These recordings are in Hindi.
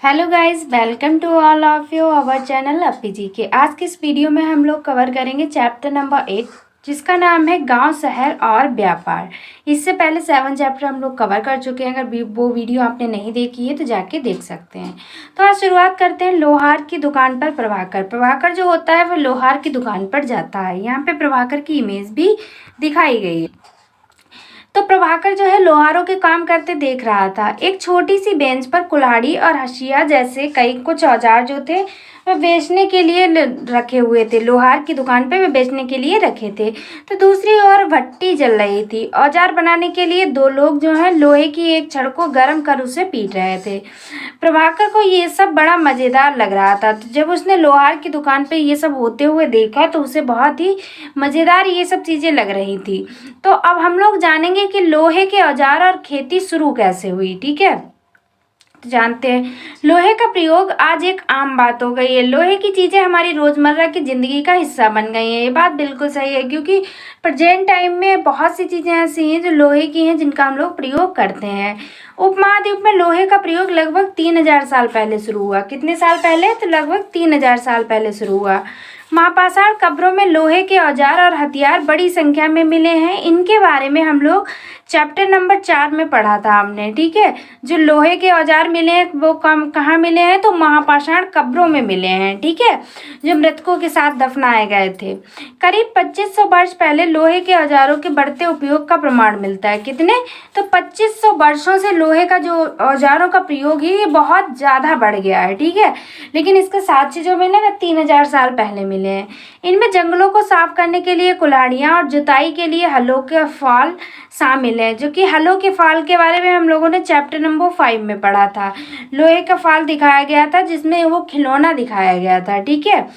Hello guys, welcome to all of you our channel Api ji के। आज की इस वीडियो में हम लोग कवर करेंगे चैप्टर नंबर 8, जिसका नाम है गांव, शहर और व्यापार। इससे पहले 7 चैप्टर हम लोग कवर कर चुके हैं। अगर वो वीडियो आपने नहीं देखी है तो जाके देख सकते हैं। तो आज शुरुआत करते हैं लोहार की दुकान पर प्रभाकर। प्रभाकर जो होता है वो लोहार की दुकान पर जाता है। यहाँ पे प्रभाकर की इमेज भी दिखाई गई है। तो प्रभाकर जो है लोहारों के काम करते देख रहा था। एक छोटी सी बेंच पर कुल्हाड़ी और हंसिया जैसे कई कुछ औजार जो थे वह बेचने के लिए रखे हुए थे। लोहार की दुकान पे वे बेचने के लिए रखे थे। तो दूसरी ओर भट्टी जल रही थी। औजार बनाने के लिए दो लोग जो है लोहे की एक छड़ को गर्म कर उसे पीट रहे थे। प्रभाकर को ये सब बड़ा मजेदार लग रहा था। तो जब उसने लोहार की दुकान पे ये सब होते हुए देखा तो उसे बहुत ही मजेदार ये सब चीजें लग रही थी। तो अब हम लोग जानेंगे कि लोहे के औजार और खेती शुरू कैसे हुई। ठीक है, तो जानते हैं लोहे का प्रयोग आज एक आम बात हो गई है। लोहे की चीजें हमारी रोजमर्रा की जिंदगी का हिस्सा बन गई हैं। ये बात बिल्कुल सही है, क्योंकि प्रेजेंट टाइम में बहुत सी चीजें ऐसी हैं जो लोहे की हैं, जिनका हम लोग प्रयोग करते हैं। उपमहाद्वीप में लोहे का प्रयोग लगभग 3000 साल पहले शुरू हुआ। कितने साल पहले? तो लगभग 3000 साल पहले शुरू हुआ। महापाषाण कब्रों में लोहे के औजार और हथियार बड़ी संख्या में मिले हैं। इनके बारे में हम लोग चैप्टर नंबर 4 में पढ़ा था हमने। ठीक है, जो लोहे के औजार मिले हैं वो कहाँ मिले हैं? तो महापाषाण कब्रों में मिले हैं। ठीक है, जो मृतकों के साथ दफनाए गए थे। करीब 2500 वर्ष पहले लोहे के औजारों के बढ़ते उपयोग का प्रमाण मिलता है। कितने? तो 2500 वर्षों से लोहे का जो औजारों का प्रयोग है ये बहुत ज़्यादा बढ़ गया है। ठीक है, लेकिन इसके साक्ष्य जो मिले ना 3000 साल पहले मिले हैं। इनमें जंगलों को साफ करने के लिए कुल्हाड़ियाँ और जुताई के लिए हलों के फाल शामिल है। जो कि हलों के फाल के बारे में हम लोगों ने चैप्टर नंबर 5 में पढ़ा था। लोहे का फाल दिखाया गया था जिसमें वो खिलौना दिखाया गया था। ठीक है,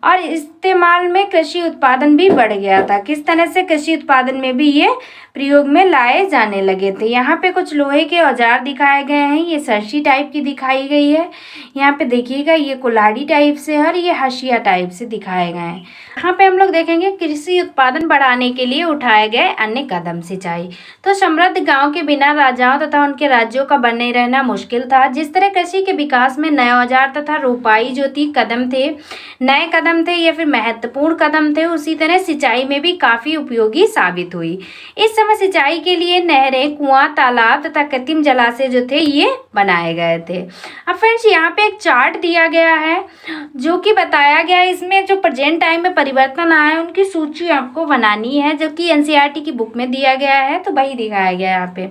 और इस्तेमाल में कृषि उत्पादन भी बढ़ गया था। किस तरह से? कृषि उत्पादन में भी ये प्रयोग में लाए जाने लगे थे। यहाँ पे कुछ लोहे के औजार दिखाए गए हैं। ये सरसी टाइप की दिखाई गई है। यहाँ पे देखिएगा ये कुल्हाड़ी टाइप से और ये हंसिया टाइप से दिखाए गए हैं। यहाँ पे हम लोग देखेंगे कृषि उत्पादन बढ़ाने के लिए उठाए गए अन्य कदम। सिंचाई। तो समृद्ध गांव के बिना राजाओं तथा उनके राज्यों का बने रहना मुश्किल था। जिस तरह कृषि के विकास में नए औजार तथा रोपाई जो थी नए कदम थे या फिर महत्वपूर्ण कदम थे, उसी तरह सिंचाई में भी काफी उपयोगी साबित हुई। इस समय सिंचाई के लिए नहरें, कुआं, तालाब तथा कृत्रिम जलाशय जो थे ये बनाए गए थे। अब फ्रेंड्स यहाँ पे एक चार्ट दिया गया है जो कि बताया गया है, इसमें जो प्रेजेंट टाइम में परिवर्तन आया है उनकी सूची आपको बनानी है, जो कि एनसीईआरटी की बुक में दिया गया है। तो वही दिखाया गया है यहाँ पे।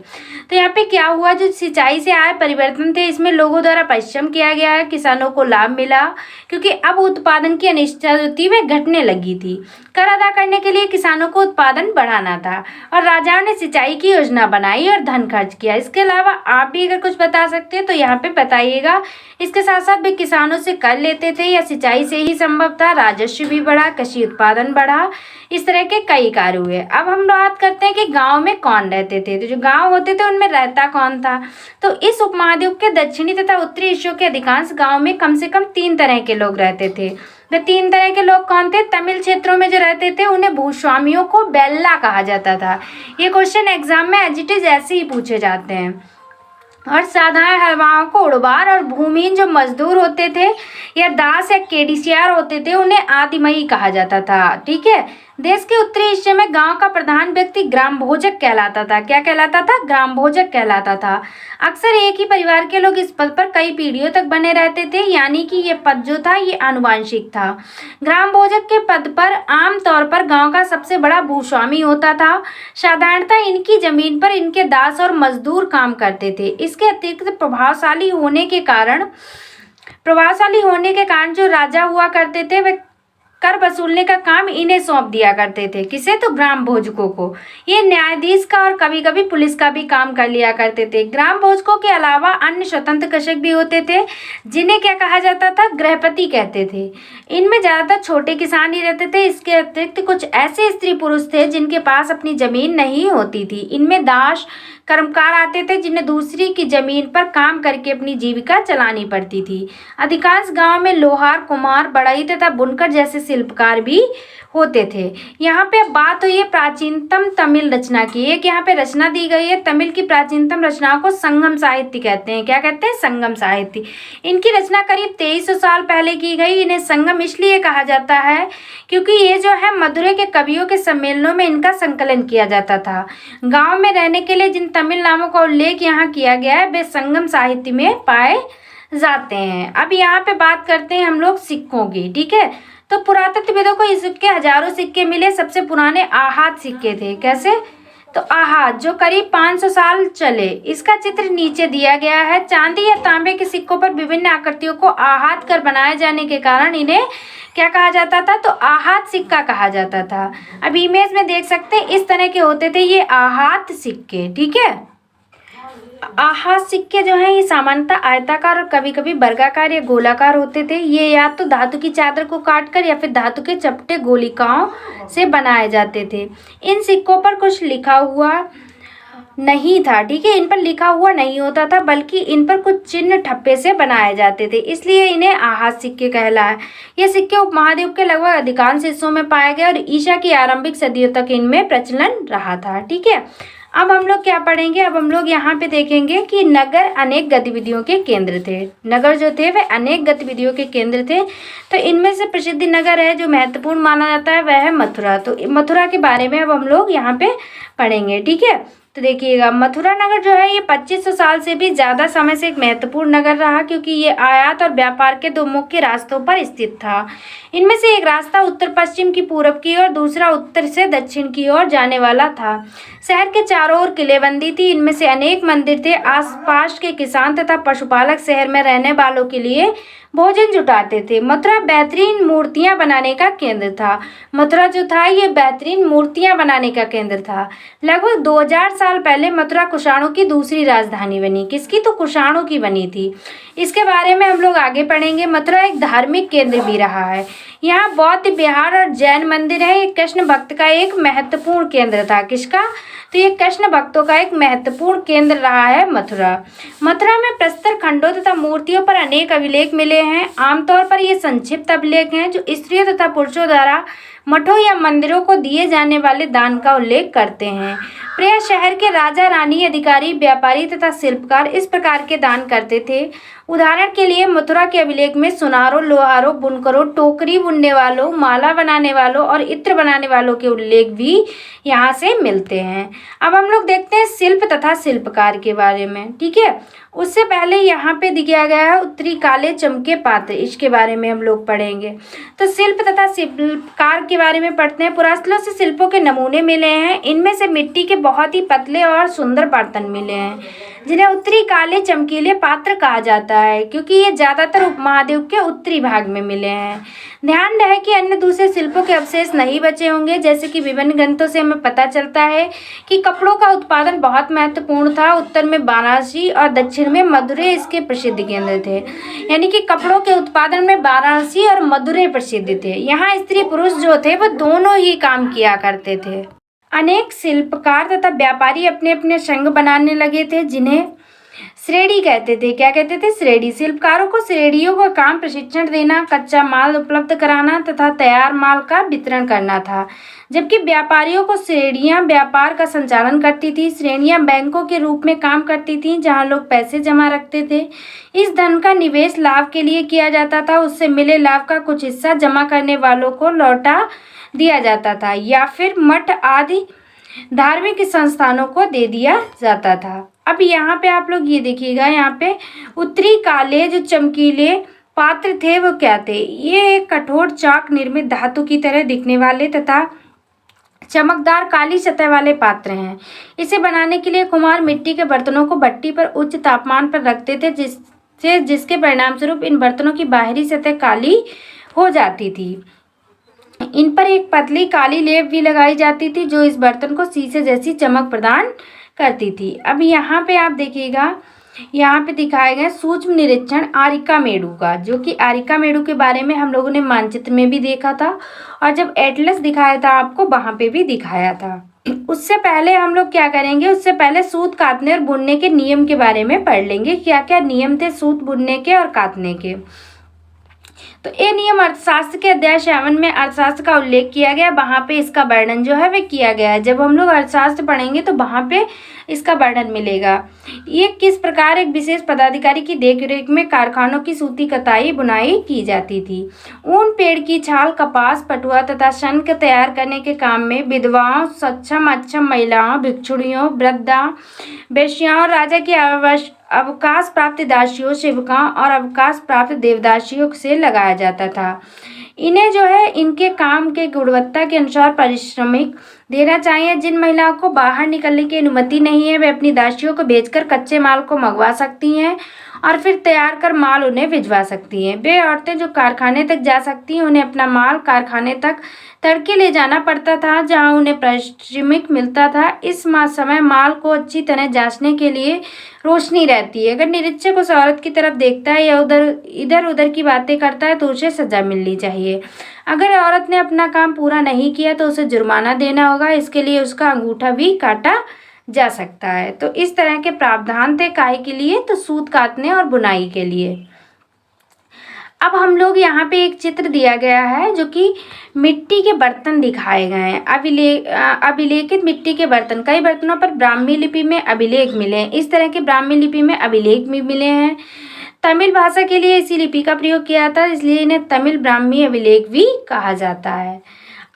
तो यहाँ पे क्या हुआ, जो सिंचाई से आए परिवर्तन थे इसमें लोगों द्वारा परिश्रम किया गया है, किसानों को लाभ मिला, क्योंकि अब उत्पादन की अनिश्चितता जो थी वह घटने लगी थी। कर अदा करने के लिए किसानों को उत्पादन बढ़ाना था और राजाओं ने सिंचाई की योजना बनाई और धन खर्च किया। इसके अलावा आप भी अगर कुछ बता सकते हैं तो यहाँ पे बताइएगा। इसके साथ साथ वे किसानों से कर लेते थे या सिंचाई से ही संभव था। राजस्व भी बढ़ा, कृषि उत्पादन बढ़ा, इस तरह के कई कार्य हुए। अब हम बात करते हैं कि गांव में कौन रहते थे। तो जो गांव होते थे उनमें रहता कौन था? तो इस उपमहाद्वीप के दक्षिणी तथा उत्तरी हिस्सों के अधिकांश गांव में कम से कम 3 तरह के लोग रहते थे। वे 3 तरह के लोग कौन थे? तमिल क्षेत्रों में जो रहते थे उन्हें भूस्वामियों को बेल्ला कहा जाता था। ये क्वेश्चन एग्जाम में एज इट इज ऐसे ही पूछे जाते हैं। और साधारण हवाओं को उड़वार और भूमिहीन जो मजदूर होते थे या दास या केडिसियार होते थे उन्हें आदिमयी कहा जाता था। ठीक है, देश के उत्तरी हिस्से में गांव का प्रधान व्यक्ति ग्राम भोजक कहलाता था। क्या कहलाता था? ग्राम भोजक कहलाता था। अक्सर एक ही परिवार के लोग इस पद पर कई पीढ़ियों तक बने रहते थे, यानी कि ये पद जो था ये आनुवांशिक था। ग्राम भोजक के पद पर आमतौर पर गांव का सबसे बड़ा भूस्वामी होता था। साधारणतः इनकी जमीन पर इनके दास और मजदूर काम करते थे। इसके अतिरिक्त प्रभावशाली होने के कारण जो राजा हुआ करते थे वे कर वसूलने का काम इन्हें सौंप दिया करते थे। किसे? तो ग्राम भोजकों को। ये न्यायाधीश का और कभी कभी पुलिस का भी काम कर लिया करते थे। ग्राम भोजकों के अलावा अन्य स्वतंत्र कृषक भी होते थे, जिन्हें क्या कहा जाता था? गृहपति कहते थे। इनमें ज्यादातर छोटे किसान ही रहते थे। इसके अतिरिक्त कुछ ऐसे स्त्री पुरुष थे जिनके पास अपनी जमीन नहीं होती थी। इनमें दास कर्मकार आते थे जिन्हें दूसरी की जमीन पर काम करके अपनी जीविका चलानी पड़ती थी। अधिकांश गांव में लोहार, कुम्हार, बढ़ई तथा बुनकर जैसे शिल्पकार भी होते थे। यहाँ पे बात हुई है प्राचीनतम तमिल रचना की। एक यहाँ पे रचना दी गई है, तमिल की प्राचीनतम रचनाओं को संगम साहित्य कहते हैं। क्या कहते हैं? संगम साहित्य। इनकी रचना करीब 2300 साल पहले की गई। इन्हें संगम इसलिए कहा जाता है क्योंकि ये जो है मदुरै के कवियों के सम्मेलनों में इनका संकलन किया जाता था। गाँव में रहने के लिए जिन तमिल नामों का उल्लेख यहाँ किया गया है वे संगम साहित्य में पाए जाते हैं। अब यहाँ पे बात करते हैं हम लोग सिक्कों की। ठीक है, तो पुरातत्वविदों को इस सिक्के हजारों सिक्के मिले। सबसे पुराने आहत सिक्के थे। कैसे? तो आहत जो करीब 500 साल चले। इसका चित्र नीचे दिया गया है। चांदी या तांबे के सिक्कों पर विभिन्न आकृतियों को आहत कर बनाए जाने के कारण इन्हें क्या कहा जाता था? तो आहत सिक्का कहा जाता था। अब इमेज में देख सकते हैं इस तरह के होते थे ये आहत सिक्के। ठीक है, आहत सिक्के जो हैं ये सामान्यतः आयताकार और कभी कभी वर्गाकार या गोलाकार होते थे। ये या तो धातु की चादर को काटकर या फिर धातु के चपटे गोलिकाओं से बनाए जाते थे। इन सिक्कों पर कुछ लिखा हुआ नहीं था। ठीक है, इन पर लिखा हुआ नहीं होता था बल्कि इन पर कुछ चिन्ह ठप्पे से बनाए जाते थे, इसलिए इन्हें आहत सिक्के कहलाए। ये सिक्के उपमहाद्वीप के लगभग अधिकांश हिस्सों में पाए गए और ईसा की आरंभिक सदियों तक इनमें प्रचलन रहा था। ठीक है, अब हम लोग क्या पढ़ेंगे? अब हम लोग यहाँ पे देखेंगे कि नगर अनेक गतिविधियों के केंद्र थे। नगर जो थे वे अनेक गतिविधियों के केंद्र थे। तो इनमें से प्रसिद्ध नगर है जो महत्वपूर्ण माना जाता है वह है मथुरा। तो मथुरा के बारे में अब हम लोग यहाँ पे पढ़ेंगे। ठीक है, तो देखिएगा मथुरा नगर जो है ये 2500 साल से भी ज़्यादा समय से एक महत्वपूर्ण नगर रहा क्योंकि ये आयात और व्यापार के दो मुख्य रास्तों पर स्थित था। इनमें से एक रास्ता उत्तर पश्चिम की पूरब की ओर, दूसरा उत्तर से दक्षिण की ओर जाने वाला था। शहर के चारों ओर किलेबंदी थी। इनमें से अनेक मंदिर थे। आसपास के किसान तथा पशुपालक शहर में रहने वालों के लिए भोजन जुटाते थे। मथुरा बेहतरीन मूर्तियां बनाने का केंद्र था। मथुरा जो था ये बेहतरीन मूर्तियां बनाने का केंद्र था। लगभग 2000 साल पहले मथुरा कुषाणों की दूसरी राजधानी बनी। किसकी? तो कुषाणों की बनी थी। इसके बारे में हम लोग आगे पढ़ेंगे। मथुरा एक धार्मिक केंद्र भी रहा है। यहाँ बौद्ध विहार और जैन मंदिर है। ये कृष्ण भक्त का एक महत्वपूर्ण केंद्र था। किसका? तो ये कृष्ण भक्तों का एक महत्वपूर्ण केंद्र रहा है मथुरा। मथुरा में प्रस्तर खंडों तथा मूर्तियों पर अनेक अभिलेख मिले हैं। आमतौर पर ये संक्षिप्त अभिलेख हैं जो स्त्रियों तथा पुरुषों द्वारा मठों या मंदिरों को दिए जाने वाले दान का उल्लेख करते हैं। प्रायः शहर के राजा, रानी, अधिकारी, व्यापारी तथा शिल्पकार इस प्रकार के दान करते थे। उदाहरण के लिए मथुरा के अभिलेख में सुनारों, लोहारों, बुनकरों, टोकरी बुनने वालों, माला बनाने वालों और इत्र बनाने वालों के उल्लेख भी यहाँ से मिलते हैं। अब हम लोग देखते हैं शिल्प तथा शिल्पकार के बारे में। ठीक है, उससे पहले यहाँ पे दिखाया गया है उत्तरी काले चमके पात्र। इसके बारे में हम लोग पढ़ेंगे। तो शिल्प तथा शिल्पकार के बारे में पढ़ते हैं। पुरास्थलों से शिल्पों के नमूने मिले हैं। इनमें से मिट्टी के बहुत ही पतले और सुंदर बर्तन मिले हैं जिन्हें उत्तरी काले चमकीले पात्र कहा जाता है क्योंकि ये ज़्यादातर उपमहाद्वीप के उत्तरी भाग में मिले हैं। ध्यान रहे कि अन्य दूसरे शिल्पों के अवशेष नहीं बचे होंगे। जैसे कि विभिन्न ग्रंथों से हमें पता चलता है कि कपड़ों का उत्पादन बहुत महत्वपूर्ण था। उत्तर में वाराणसी और दक्षिण में मदुरै इसके प्रसिद्ध केंद्र थे। यानी कि कपड़ों के उत्पादन में वाराणसी और मदुरै प्रसिद्ध थे। यहाँ स्त्री पुरुष जो थे वो दोनों ही काम किया करते थे। अनेक शिल्पकार तथा व्यापारी अपने अपने संघ बनाने लगे थे जिन्हें श्रेणी कहते थे। क्या कहते थे? श्रेणी। शिल्पकारों को श्रेणियों का काम प्रशिक्षण देना, कच्चा माल उपलब्ध कराना तथा तैयार माल का वितरण करना था, जबकि व्यापारियों को श्रेणियां व्यापार का संचालन करती थी। श्रेणियां बैंकों के रूप में काम करती थीं जहां लोग पैसे जमा रखते थे। इस धन का निवेश लाभ के लिए किया जाता था। उससे मिले लाभ का कुछ हिस्सा जमा करने वालों को लौटा दिया जाता था या फिर मठ आदि धार्मिक संस्थानों को दे दिया जाता था। अब यहाँ पे आप लोग ये देखिएगा, यहाँ पे उत्तरी काले जो चमकीले पात्र थे वो क्या थे? ये एक कठोर चाक निर्मित धातु की तरह दिखने वाले तथा चमकदार काली सतह वाले पात्र हैं। इसे बनाने के लिए कुम्हार मिट्टी के बर्तनों को भट्टी पर उच्च तापमान पर रखते थे जिसके परिणाम स्वरूप इन बर्तनों की बाहरी सतह काली हो जाती थी। इन पर एक पतली काली लेप भी लगाई जाती थी जो इस बर्तन को शीशे जैसी चमक प्रदान करती थी। अब यहाँ पे आप देखिएगा, यहाँ पे दिखाए गए सूक्ष्म निरीक्षण आरिकामेडु का, जो कि आरिकामेडु के बारे में हम लोगों ने मानचित्र में भी देखा था और जब एटलस दिखाया था आपको वहाँ पे भी दिखाया था। उससे पहले हम लोग क्या करेंगे, उससे पहले सूत काटने और बुनने के नियम के बारे में पढ़ लेंगे। क्या क्या नियम थे सूत बुनने के और काटने के। तो ये नियम अर्थशास्त्र के अध्याय 7 में अर्थशास्त्र का उल्लेख किया गया, वहाँ पे इसका वर्णन जो है वह किया गया है। जब हम लोग अर्थशास्त्र पढ़ेंगे तो वहाँ पे इसका वर्णन मिलेगा। ये किस प्रकार एक विशेष पदाधिकारी की देखरेख में कारखानों की सूती कताई बुनाई की जाती थी। ऊन, पेड़ की छाल, कपास, पटुआ तथा शंख तैयार करने के काम में विधवाओं, सक्षम अक्षम महिलाओं, भिक्षुणियों, वृद्धा, वेश्याओं, राजा की अवकाश प्राप्त दासियों, सेवकाओं और अवकाश प्राप्त देवदासियों से लगाया जाता था। इन्हें जो है इनके काम के गुणवत्ता के अनुसार पारिश्रमिक देना चाहिए। जिन महिलाओं को बाहर निकलने की अनुमति नहीं है वे अपनी दासियों को भेजकर कच्चे माल को मंगवा सकती हैं और फिर तैयार कर माल उन्हें भिजवा सकती हैं। वे औरतें जो कारखाने तक जा सकती हैं उन्हें अपना माल कारखाने तक तड़के ले जाना पड़ता था, जहां उन्हें पारिश्रमिक मिलता था। इस समय माल को अच्छी तरह जांचने के लिए रोशनी रहती है। अगर निरीक्षक उस औरत की तरफ देखता है या इधर उधर की बातें करता है तो उसे सजा मिलनी चाहिए। अगर औरत ने अपना काम पूरा नहीं किया तो उसे जुर्माना देना होगा। इसके लिए उसका अंगूठा भी काटा जा सकता है। तो इस तरह के प्रावधान थे काहे के लिए, तो सूत काटने और बुनाई के लिए। अब हम लोग यहाँ पे एक चित्र दिया गया है जो कि मिट्टी के बर्तन दिखाए गए हैं। अभिलेखित मिट्टी के बर्तन, कई बर्तनों पर ब्राह्मी लिपि में अभिलेख मिले हैं। इस तरह के ब्राह्मी लिपि में अभिलेख भी मिले हैं। तमिल भाषा के लिए इसी लिपि का प्रयोग किया था, इसलिए इन्हें तमिल ब्राह्मी अभिलेख भी कहा जाता है।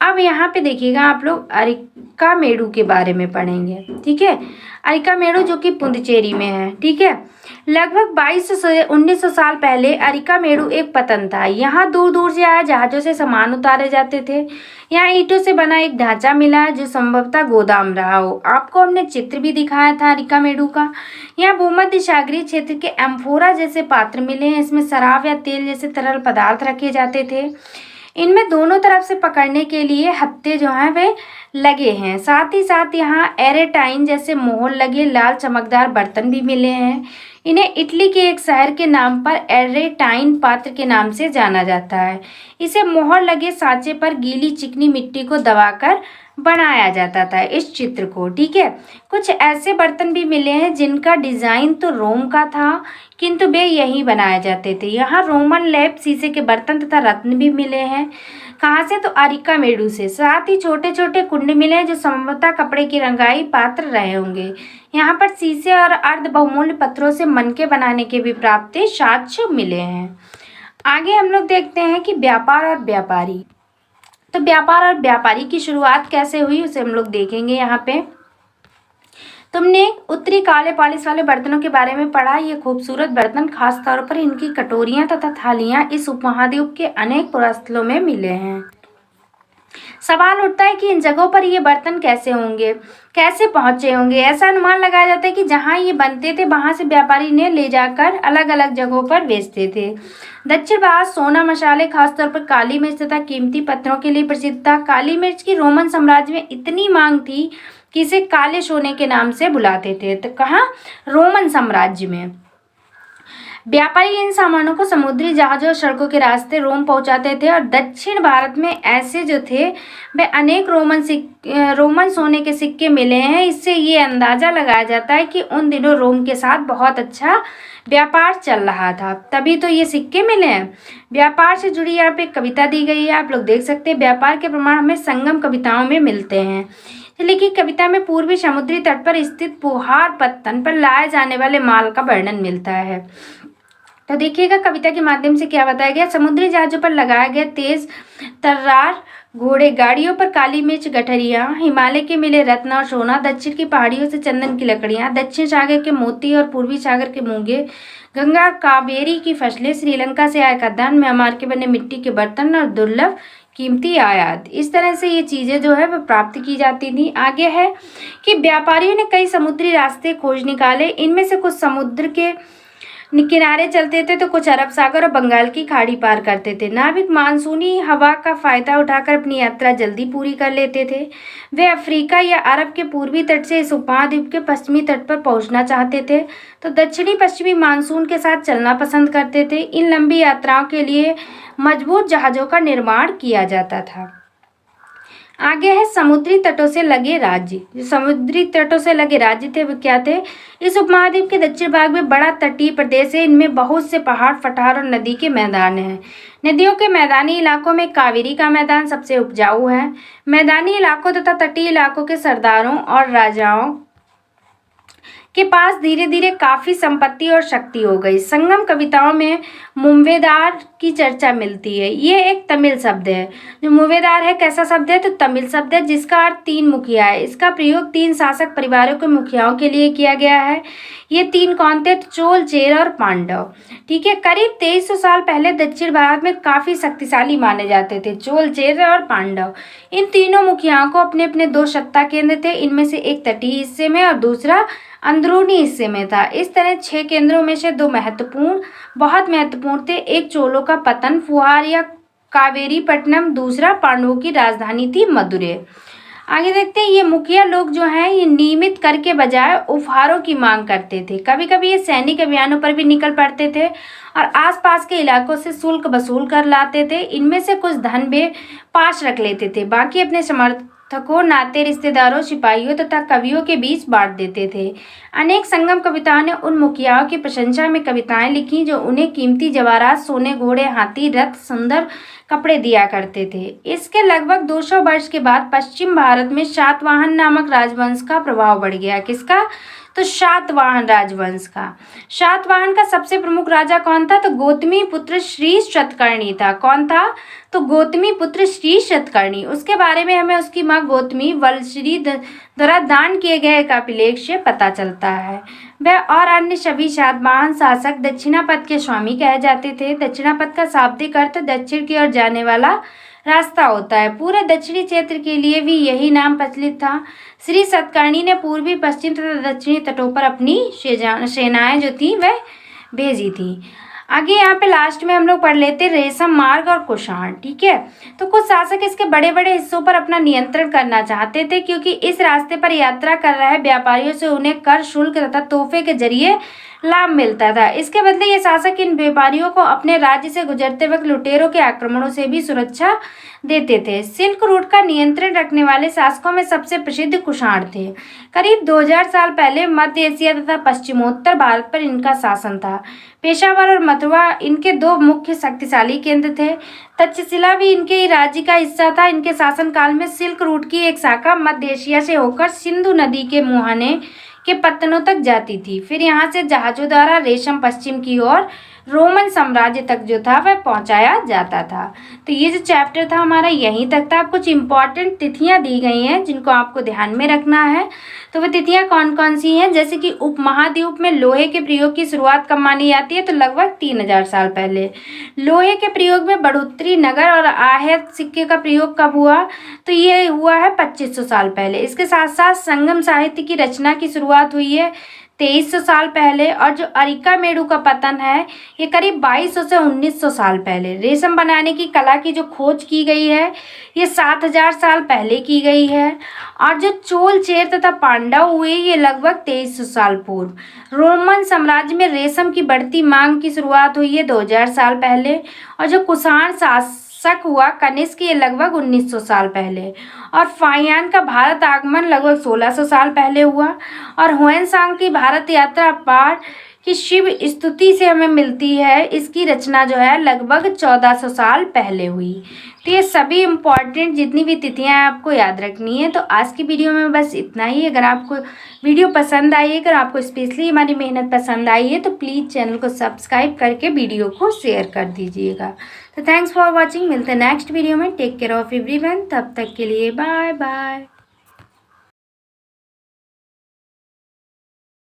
अब यहाँ पे देखिएगा आप लोग अरिकामेडु के बारे में पढ़ेंगे, ठीक है। अरिकामेडु जो कि पुडुचेरी में है, ठीक है। लगभग 2200 से 1900 साल पहले अरिकामेडु एक पतन था। यहाँ दूर दूर से आए जहाज़ों से सामान उतारे जाते थे। यहाँ ईंटों से बना एक ढांचा मिला है जो संभवतः गोदाम रहा हो। आपको हमने चित्र भी दिखाया था अरिकामेडु का। यहाँ भूमध्य सागरीय क्षेत्र के एम्फोरा जैसे पात्र मिले हैं। इसमें शराब या तेल जैसे तरल पदार्थ रखे जाते थे। इनमें दोनों तरफ से पकड़ने के लिए हत्थे जो हैं वे लगे हैं। साथ ही साथ यहाँ एरेटाइन जैसे मोहर लगे लाल चमकदार बर्तन भी मिले हैं। इन्हें इटली के एक शहर के नाम पर एरेटाइन पात्र के नाम से जाना जाता है। इसे मोहर लगे सांचे पर गीली चिकनी मिट्टी को दबाकर बनाया जाता था इस चित्र को, ठीक है। कुछ ऐसे बर्तन भी मिले हैं जिनका डिजाइन तो रोम का था किंतु वे यहीं बनाए जाते थे। यहाँ रोमन लैप शीशे के बर्तन तथा रत्न भी मिले हैं। कहाँ से, तो अरिकामेडु से। साथ ही छोटे छोटे कुंड मिले हैं जो संभवतः कपड़े की रंगाई पात्र रहे होंगे। यहाँ पर शीशे और अर्ध बहुमूल्य पत्थरों से मनके बनाने के भी प्राप्त साक्ष्य मिले हैं। आगे हम लोग देखते हैं कि व्यापार और व्यापारी। तो व्यापार और व्यापारी की शुरुआत कैसे हुई उसे हम लोग देखेंगे। यहाँ पे तुमने उत्तरी काले पॉलिश वाले बर्तनों के बारे में पढ़ा। ये खूबसूरत बर्तन, खास तौर पर इनकी कटोरियां तथा थालियां, इस उपमहाद्वीप के अनेक पुरास्थलों में मिले हैं। सवाल उठता है कि इन जगहों पर ये बर्तन कैसे होंगे, कैसे पहुंचे होंगे। ऐसा अनुमान लगाया जाता है कि जहां ये बनते थे वहां से व्यापारी ने ले जाकर अलग अलग जगहों पर बेचते थे। दक्षिण भारत सोना, मसाले, खासतौर पर काली मिर्च तथा कीमती पत्थरों के लिए प्रसिद्ध था। काली मिर्च की रोमन साम्राज्य में इतनी मांग थी कि इसे काले सोने के नाम से बुलाते थे। तो कहाँ, रोमन साम्राज्य में। व्यापारी इन सामानों को समुद्री जहाजों और सड़कों के रास्ते रोम पहुंचाते थे और दक्षिण भारत में ऐसे जो थे वे अनेक रोमन सोने के सिक्के मिले हैं। इससे ये अंदाजा लगाया जाता है कि उन दिनों रोम के साथ बहुत अच्छा व्यापार चल रहा था, तभी तो ये सिक्के मिले हैं। व्यापार से जुड़ी यहाँ पे कविता दी गई है, आप लोग देख सकते हैं। व्यापार के प्रमाण हमें संगम कविताओं में मिलते हैं। लिखी कविता में पूर्वी समुद्री तट पर स्थित पुहार पत्तन पर लाए जाने वाले माल का वर्णन मिलता है। तो देखिएगा कविता के माध्यम से क्या बताया गया। समुद्री जहाजों पर लगाया गया तेज तर्रार घोड़े, गाड़ियों पर काली मिर्च, गठरियाँ, हिमालय के मिले रत्न और सोना, दक्षिण की पहाड़ियों से चंदन की लकड़ियाँ, दक्षिण सागर के मोती और पूर्वी सागर के मूंगे, गंगा कावेरी की फसलें, श्रीलंका से आए खाद्यान्न, म्यांमार के बने मिट्टी के बर्तन और दुर्लभ कीमती आयात। इस तरह से ये चीज़ें जो है वह प्राप्त की जाती थी। आगे है कि व्यापारियों ने कई समुद्री रास्ते खोज निकाले। इनमें से कुछ समुद्र के किनारे चलते थे तो कुछ अरब सागर और बंगाल की खाड़ी पार करते थे। नाविक मानसूनी हवा का फायदा उठाकर अपनी यात्रा जल्दी पूरी कर लेते थे। वे अफ्रीका या अरब के पूर्वी तट से इस उपमहाद्वीप के पश्चिमी तट पर पहुंचना चाहते थे तो दक्षिणी पश्चिमी मानसून के साथ चलना पसंद करते थे। इन लंबी यात्राओं के लिए मजबूत जहाज़ों का निर्माण किया जाता था। आगे है समुद्री तटों से लगे राज्य। जो समुद्री तटों से लगे राज्य थे वो क्या थे? इस उपमहाद्वीप के दक्षिण भाग में बड़ा तटीय प्रदेश है। इनमें बहुत से पहाड़, पठार और नदी के मैदान हैं। नदियों के मैदानी इलाकों में कावेरी का मैदान सबसे उपजाऊ है। मैदानी इलाकों तथा तटीय इलाकों के सरदारों और राजाओं के पास धीरे धीरे काफी संपत्ति और शक्ति हो गई। संगम कविताओं में मुव्वेदार की चर्चा मिलती है। ये एक तमिल शब्द है। जो मुव्वेदार है कैसा शब्द है? तो तमिल शब्द है जिसका अर्थ तीन मुखिया है। इसका प्रयोग तीन शासक परिवारों के मुखियाओं के लिए किया गया है। ये तीन कौन थे? तो चोल, चेर और पांडव। ठीक है। करीब 2300 साल पहले दक्षिण भारत में काफी शक्तिशाली माने जाते थे चोल, चेर और पांडव। इन तीनों मुखियाओं को अपने अपने दो सत्ता केंद्र थे। इनमें से एक तटीय हिस्से में और दूसरा अंदरूनी हिस्से में था। इस तरह 6 केंद्रों में से 2 बहुत महत्वपूर्ण थे। एक चोलों का पतन फुहार या कावेरीपट्टनम, दूसरा पांडवों की राजधानी थी मदुरै। आगे देखते हैं। ये मुखिया लोग जो हैं ये नियमित कर के बजाय उपहारों की मांग करते थे। कभी कभी ये सैनिक अभियानों पर भी निकल पड़ते थे और आसपास के इलाकों से शुल्क वसूल कर लाते थे। इनमें से कुछ धन वे पास रख लेते थे, बाकी अपने समर्थकों, नाते रिश्तेदारों, सिपाहियों तथा कवियों के बीच बांट देते थे। अनेक संगम कविताओं ने उन मुखियाओं की प्रशंसा में कविताएं लिखी जो उन्हें कीमती जवाहरात, सोने, घोड़े, हाथी, रथ, सुंदर कपड़े दिया करते थे। इसके लगभग 200 वर्ष के बाद पश्चिम भारत में सातवाहन नामक राजवंश का प्रभाव बढ़ गया। किसका? तो सातवाहन राजवंश का। सातवाहन का सबसे प्रमुख राजा कौन था? तो गौतमी पुत्र श्री सतकर्णी था। कौन था? तो गौतमी पुत्र श्री सतकर्णी। उसके बारे में हमें उसकी माँ गौतमी वलश्री द्वारा दान किए गए एक अभिलेख से पता चलता है। वह और अन्य सभी सातवाहन शासक दक्षिणापथ के स्वामी कहे जाते थे। दक्षिणापथ का शाब्दिक अर्थ दक्षिण की ओर जाने वाला रास्ता होता है। पूरे दक्षिणी क्षेत्र के लिए भी यही नाम प्रचलित था। श्री सतकर्णी ने पूर्वी, पश्चिम तथा दक्षिणी तटों पर अपनी सेनाएं जो थी वह भेजी थी। आगे यहाँ पे लास्ट में हम लोग पढ़ लेते रेशम मार्ग और कुषाण। ठीक है। तो कुछ शासक इसके बड़े बड़े हिस्सों पर अपना नियंत्रण करना चाहते थे, क्योंकि इस रास्ते पर यात्रा कर रहे व्यापारियों से उन्हें कर, शुल्क तथा तोहफे के जरिए लाभ मिलता था। इसके बदले ये शासक इन व्यापारियों को अपने राज्य से गुजरते वक्त लुटेरों के आक्रमणों से भी सुरक्षा देते थे। सिल्क रूट का नियंत्रण रखने वाले शासकों में सबसे प्रसिद्ध कुषाण थे। करीब 2000 साल पहले मध्य एशिया तथा पश्चिमोत्तर भारत पर इनका शासन था। पेशावर और मथुरा इनके 2 मुख्य शक्तिशाली केंद्र थे। तक्षशिला भी इनके राज्य का हिस्सा था। इनके शासन काल में सिल्क रूट की एक शाखा मध्य एशिया से होकर सिंधु नदी के मुहाने के पत्तनों तक जाती थी। फिर यहाँ से जहाजों द्वारा रेशम पश्चिम की ओर रोमन साम्राज्य तक जो था वह पहुंचाया जाता था। तो ये जो चैप्टर था हमारा यहीं तक था। कुछ इंपॉर्टेंट तिथियां दी गई हैं जिनको आपको ध्यान में रखना है। तो वह तिथियां कौन कौन सी हैं? जैसे कि उपमहाद्वीप में लोहे के प्रयोग की शुरुआत कब मानी जाती है? तो लगभग 3000 साल पहले। लोहे के प्रयोग में बढ़ोतरी, नगर और आहत सिक्के का प्रयोग कब हुआ? तो ये हुआ है 2500 साल पहले। इसके साथ साथ संगम साहित्य की रचना की शुरुआत हुई है 2300 साल पहले। और जो अरिका मेरु का पतन है ये करीब 2200 से 1900 साल पहले। रेशम बनाने की कला की जो खोज की गई है ये 7000 साल पहले की गई है। और जो चोल, चेर तथा पांडव हुए ये लगभग 2300 साल पूर्व। रोमन साम्राज्य में रेशम की बढ़ती मांग की शुरुआत हुई है 2000 साल पहले। और जो कुषाण शासक हुआ कनिष्क ये लगभग 1900 साल पहले। और फाहियान का भारत आगमन लगभग 1600 साल पहले हुआ। और हुएनसांग की भारत यात्रा पार की शिव स्तुति से हमें मिलती है। इसकी रचना जो है लगभग 1400 साल पहले हुई। तो ये सभी इम्पॉर्टेंट जितनी भी तिथियां हैं आपको याद रखनी है। तो आज की वीडियो में बस इतना ही। अगर आपको वीडियो पसंद आई है, अगर आपको स्पेशली हमारी मेहनत पसंद आई है तो प्लीज़ चैनल को सब्सक्राइब करके वीडियो को शेयर कर दीजिएगा। तो थैंक्स फॉर वॉचिंग। मिलते हैं नेक्स्ट वीडियो में। Take care of everyone. तब तक के लिए बाय बाय।